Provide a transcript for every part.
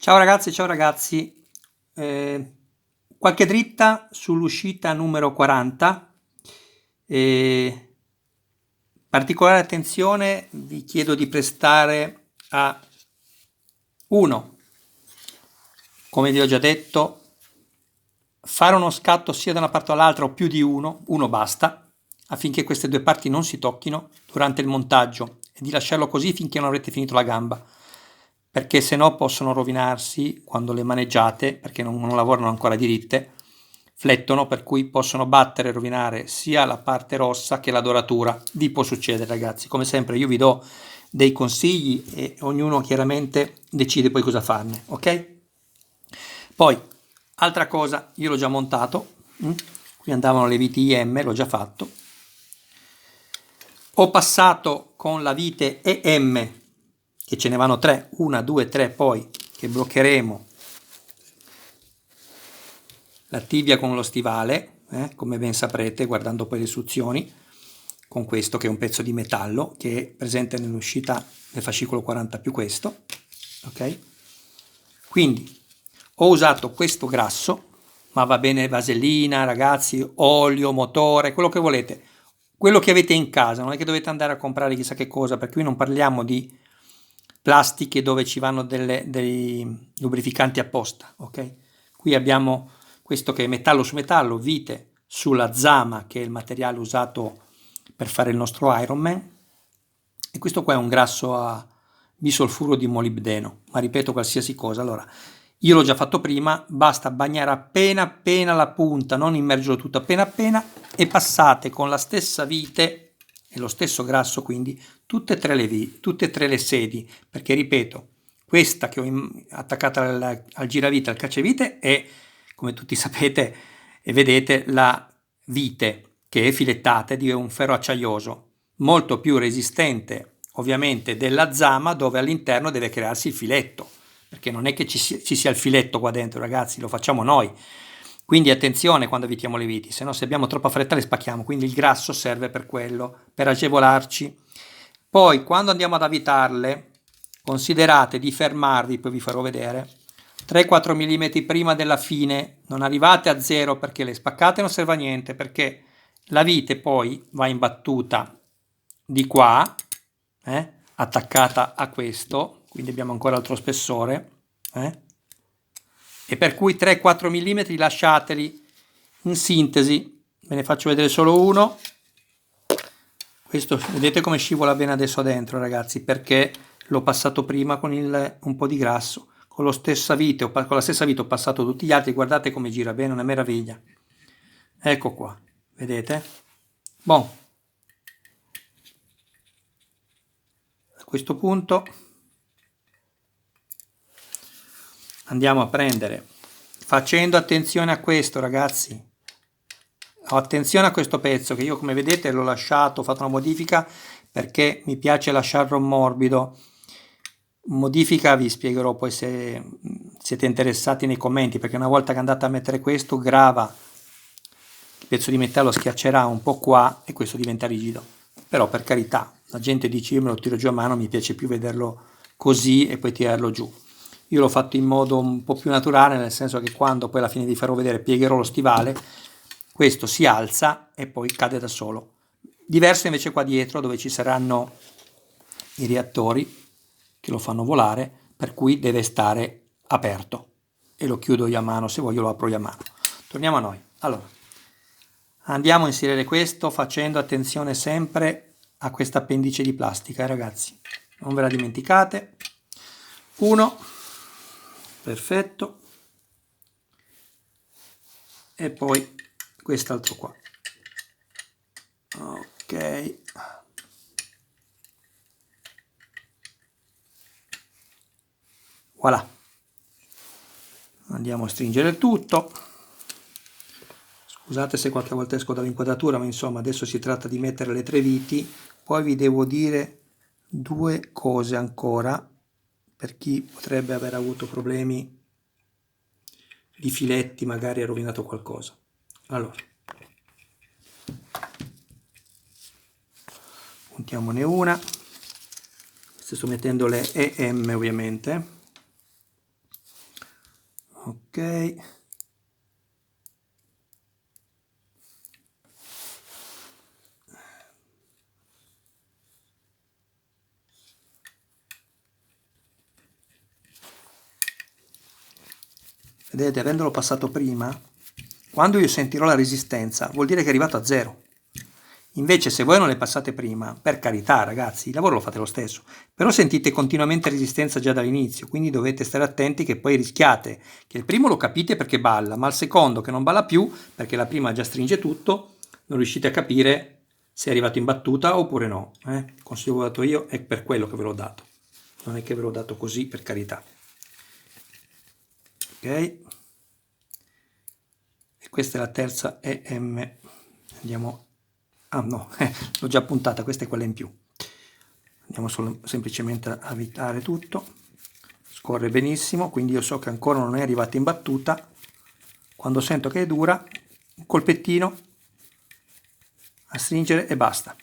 Ciao ragazzi. Eh, Qualche dritta sull'uscita numero 40. Particolare attenzione vi chiedo di prestare a 1, come vi ho già detto, fare uno scatto sia da una parte o dall'altra o più di uno basta, affinché queste due parti non si tocchino durante il montaggio, e di lasciarlo così finché non avrete finito la gamba, perché se no possono rovinarsi quando le maneggiate, perché non lavorano ancora diritte, flettono, per cui possono battere e rovinare sia la parte rossa che la doratura. Vi può succedere, ragazzi. Come sempre io vi do dei consigli e ognuno chiaramente decide poi cosa farne, ok? Poi, altra cosa, io l'ho già montato, qui andavano le viti IM, l'ho già fatto. Ho passato con la vite EM, che ce ne vanno 3, 1, 2, 3, poi che bloccheremo la tibia con lo stivale, come ben saprete guardando poi le istruzioni, con questo che è un pezzo di metallo che è presente nell'uscita del fascicolo 40 più questo, ok? Quindi ho usato questo grasso, ma va bene vasellina, ragazzi, olio, motore, quello che volete, quello che avete in casa, non è che dovete andare a comprare chissà che cosa, perché qui non parliamo di plastiche dove ci vanno dei lubrificanti apposta, ok? Qui abbiamo questo che è metallo su metallo, vite sulla zama, che è il materiale usato per fare il nostro Ironman, e questo qua è un grasso a bisolfuro di molibdeno, ma ripeto qualsiasi cosa. Allora, io l'ho già fatto prima, basta bagnare appena la punta, non immergerlo tutto appena, e passate con la stessa vite e lo stesso grasso, quindi tutte e tre le sedi, perché ripeto, questa che ho attaccata al giravite, al cacciavite, è, come tutti sapete e vedete, la vite che è filettata di un ferro acciaioso, molto più resistente ovviamente della zama, dove all'interno deve crearsi il filetto, perché non è che ci sia il filetto qua dentro, ragazzi, lo facciamo noi. Quindi attenzione quando avvitiamo le viti, se no se abbiamo troppa fretta le spacchiamo, quindi il grasso serve per quello, per agevolarci. Poi quando andiamo ad avvitarle, considerate di fermarvi, poi vi farò vedere, 3-4 mm prima della fine, non arrivate a zero perché le spaccate non serve a niente, perché la vite poi va imbattuta di qua, attaccata a questo, quindi abbiamo ancora altro spessore, e per cui 3-4 mm lasciateli. In sintesi, ve ne faccio vedere solo uno. Questo, vedete come scivola bene adesso dentro, ragazzi, perché l'ho passato prima con un po' di grasso. Con la stessa vite ho passato tutti gli altri, guardate come gira bene, una meraviglia. Ecco qua, vedete? Bon, a questo punto andiamo a prendere, facendo attenzione a questo, ragazzi. Attenzione a questo pezzo che io, come vedete, l'ho lasciato, ho fatto una modifica perché mi piace lasciarlo morbido. Modifica vi spiegherò poi se siete interessati nei commenti, perché una volta che andate a mettere questo, grava, il pezzo di metallo schiaccerà un po' qua e questo diventa rigido. Però per carità, la gente dice io me lo tiro giù a mano, mi piace più vederlo così e poi tirarlo giù. Io l'ho fatto in modo un po' più naturale, nel senso che quando poi alla fine vi farò vedere, piegherò lo stivale, questo si alza e poi cade da solo. Diverso invece qua dietro, dove ci saranno i reattori che lo fanno volare, per cui deve stare aperto, e lo chiudo io a mano, se voglio lo apro io a mano. Torniamo a noi. Allora, andiamo a inserire questo facendo attenzione sempre a questa appendice di plastica, ragazzi, non ve la dimenticate. Uno, perfetto, e poi quest'altro qua. Ok, voilà, andiamo a stringere il tutto. Scusate se qualche volta esco dall'inquadratura, ma insomma adesso si tratta di mettere le tre viti. Poi vi devo dire due cose ancora, per chi potrebbe aver avuto problemi di filetti, magari ha rovinato qualcosa. Allora, puntiamone una. Sto mettendo le EM ovviamente. Ok. Vedete, avendolo passato prima, quando io sentirò la resistenza, vuol dire che è arrivato a 0. Invece se voi non le passate prima, per carità ragazzi, il lavoro lo fate lo stesso, però sentite continuamente resistenza già dall'inizio, quindi dovete stare attenti che poi rischiate che il primo lo capite perché balla, ma il secondo che non balla più, perché la prima già stringe tutto, non riuscite a capire se è arrivato in battuta oppure no. Il consiglio che vi ho dato io è per quello che ve l'ho dato, non è che ve l'ho dato così, per carità. Ok, e questa è la terza EM, andiamo, ah no, l'ho già puntata, questa è quella in più, andiamo semplicemente a evitare tutto, scorre benissimo, quindi io so che ancora non è arrivata in battuta, quando sento che è dura, un colpettino a stringere e basta,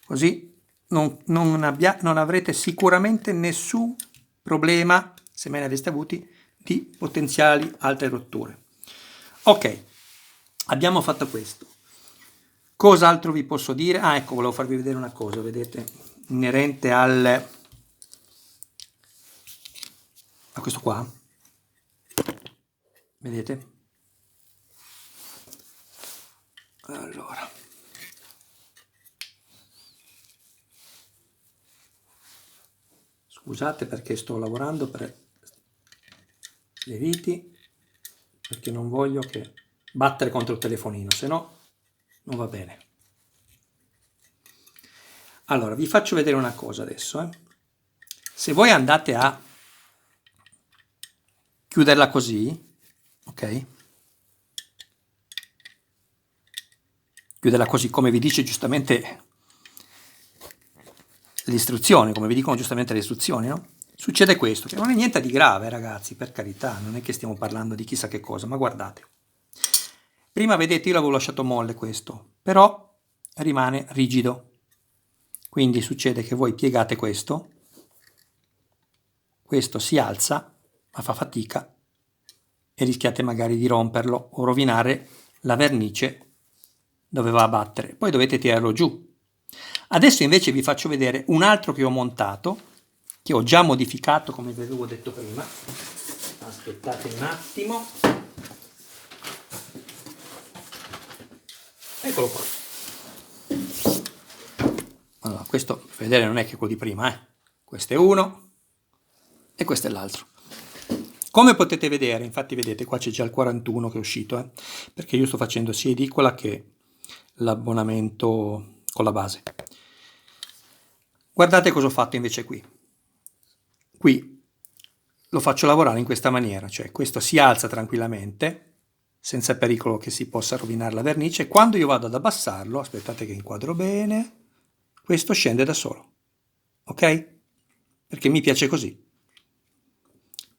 così non avrete sicuramente nessun problema, se me ne aveste avuti, di potenziali altre rotture. Ok, abbiamo fatto questo. Cos'altro vi posso dire? Ah, ecco, volevo farvi vedere una cosa, vedete, inerente a questo qua. Vedete? Allora. Scusate perché sto lavorando per le viti, perché non voglio che battere contro il telefonino, se no non va bene. Allora, vi faccio vedere una cosa adesso. Se voi andate a chiuderla così, ok? Chiuderla così, come vi dice giustamente le istruzioni, come vi dicono giustamente le istruzioni, no? Succede questo, che non è niente di grave, ragazzi, per carità, non è che stiamo parlando di chissà che cosa, ma guardate. Prima, vedete, io l'avevo lasciato molle questo, però rimane rigido. Quindi succede che voi piegate questo si alza, ma fa fatica, e rischiate magari di romperlo o rovinare la vernice dove va a battere. Poi dovete tirarlo giù. Adesso invece vi faccio vedere un altro che ho montato, che ho già modificato come vi avevo detto prima. Aspettate un attimo. Eccolo qua. Allora, questo per vedere non è che quello di prima, questo è uno e questo è l'altro. Come potete vedere, infatti vedete qua c'è già il 41 che è uscito, perché io sto facendo sia edicola che l'abbonamento con la base. Guardate cosa ho fatto invece qui. Qui lo faccio lavorare in questa maniera, cioè questo si alza tranquillamente, senza pericolo che si possa rovinare la vernice. Quando io vado ad abbassarlo, aspettate che inquadro bene, questo scende da solo, ok? Perché mi piace così.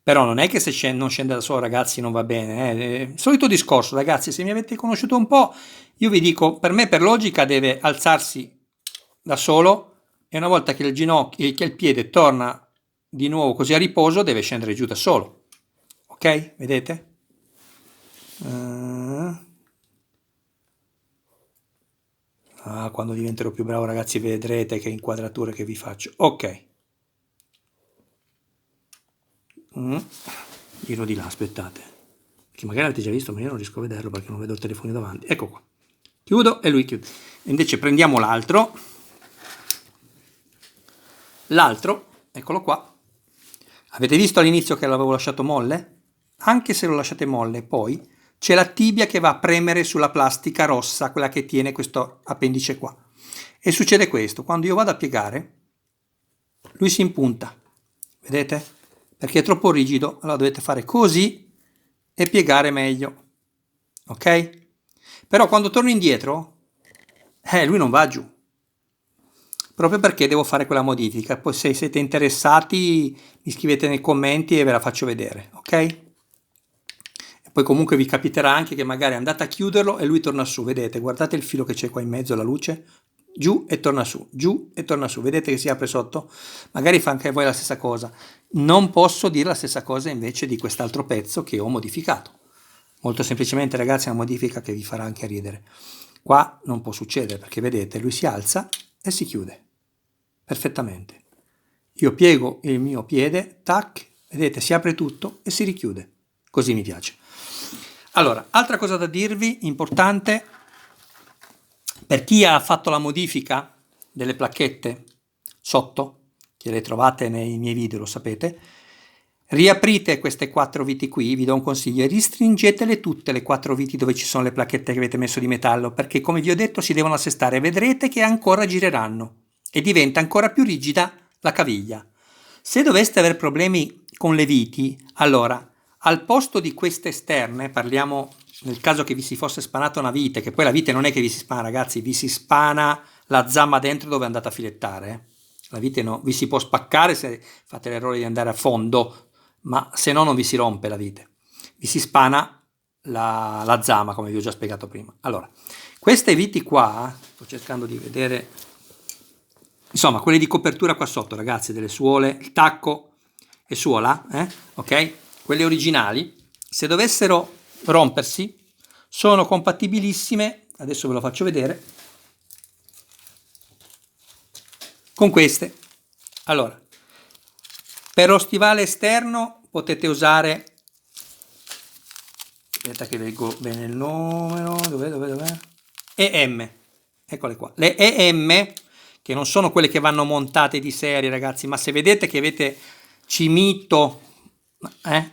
Però non è che se non scende da solo, ragazzi, non va bene. Solito discorso, ragazzi, se mi avete conosciuto un po', io vi dico, per me per logica deve alzarsi da solo e una volta che il ginocchio, che il piede torna di nuovo così a riposo, deve scendere giù da solo. Ok? Vedete? Quando diventerò più bravo, ragazzi, vedrete che inquadrature che vi faccio. Ok. Giro di là, aspettate, perché magari l'avete già visto ma io non riesco a vederlo perché non vedo il telefono davanti. Ecco qua, chiudo e lui chiude. Invece prendiamo l'altro, eccolo qua. Avete visto all'inizio che l'avevo lasciato molle? Anche se lo lasciate molle, poi c'è la tibia che va a premere sulla plastica rossa, quella che tiene questo appendice qua, e succede questo: quando io vado a piegare lui si impunta, vedete? Perché è troppo rigido, allora dovete fare così e piegare meglio, ok? Però quando torno indietro, lui non va giù, proprio perché devo fare quella modifica. Poi se siete interessati mi scrivete nei commenti e ve la faccio vedere, ok? E poi comunque vi capiterà anche che magari andate a chiuderlo e lui torna su, vedete? Guardate il filo che c'è qua in mezzo alla luce, giù e torna su, giù e torna su. Vedete che si apre sotto? Magari fa anche voi la stessa cosa. Non posso dire la stessa cosa invece di quest'altro pezzo che ho modificato. Molto semplicemente, ragazzi, è una modifica che vi farà anche ridere. Qua non può succedere perché vedete, lui si alza e si chiude perfettamente. Io piego il mio piede, tac, vedete, si apre tutto e si richiude. Così mi piace. Allora, altra cosa da dirvi, importante, per chi ha fatto la modifica delle placchette sotto, che le trovate nei miei video, lo sapete, riaprite queste 4 viti qui, vi do un consiglio, e ristringetele tutte le 4 viti dove ci sono le placchette che avete messo di metallo, perché come vi ho detto si devono assestare, vedrete che ancora gireranno e diventa ancora più rigida la caviglia. Se doveste avere problemi con le viti, allora al posto di queste esterne, parliamo nel caso che vi si fosse spanata una vite, che poi la vite non è che vi si spana, ragazzi, vi si spana la zamma dentro dove andate a filettare. La vite no, vi si può spaccare se fate l'errore di andare a fondo, ma se no non vi si rompe la vite. Vi si spana la zamma, come vi ho già spiegato prima. Allora, queste viti qua, sto cercando di vedere, insomma, quelle di copertura qua sotto, ragazzi, delle suole, il tacco e suola, ok? Quelle originali, se dovessero rompersi, sono compatibilissime, adesso ve lo faccio vedere, con queste. Allora, per lo stivale esterno potete usare, aspetta che leggo bene il numero, dov'è? EM, eccole qua, le EM, che non sono quelle che vanno montate di serie, ragazzi, ma se vedete che avete cimito,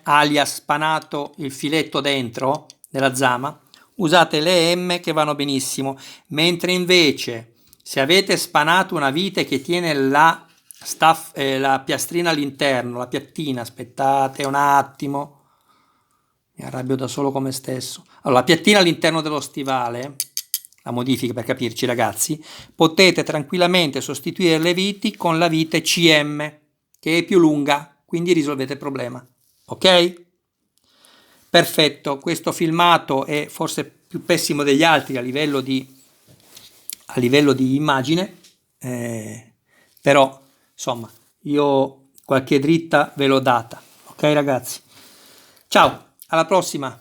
alias spanato il filetto dentro della zama, usate le EM che vanno benissimo, mentre invece se avete spanato una vite che tiene la piastrina all'interno, la piattina, aspettate un attimo, mi arrabbio da solo con me stesso. Allora, la piattina all'interno dello stivale, la modifica per capirci, ragazzi, potete tranquillamente sostituire le viti con la vite CM, che è più lunga, quindi risolvete il problema. Ok? Perfetto, questo filmato è forse più pessimo degli altri a livello di immagine, però insomma io qualche dritta ve l'ho data. Ok ragazzi? Ciao, alla prossima!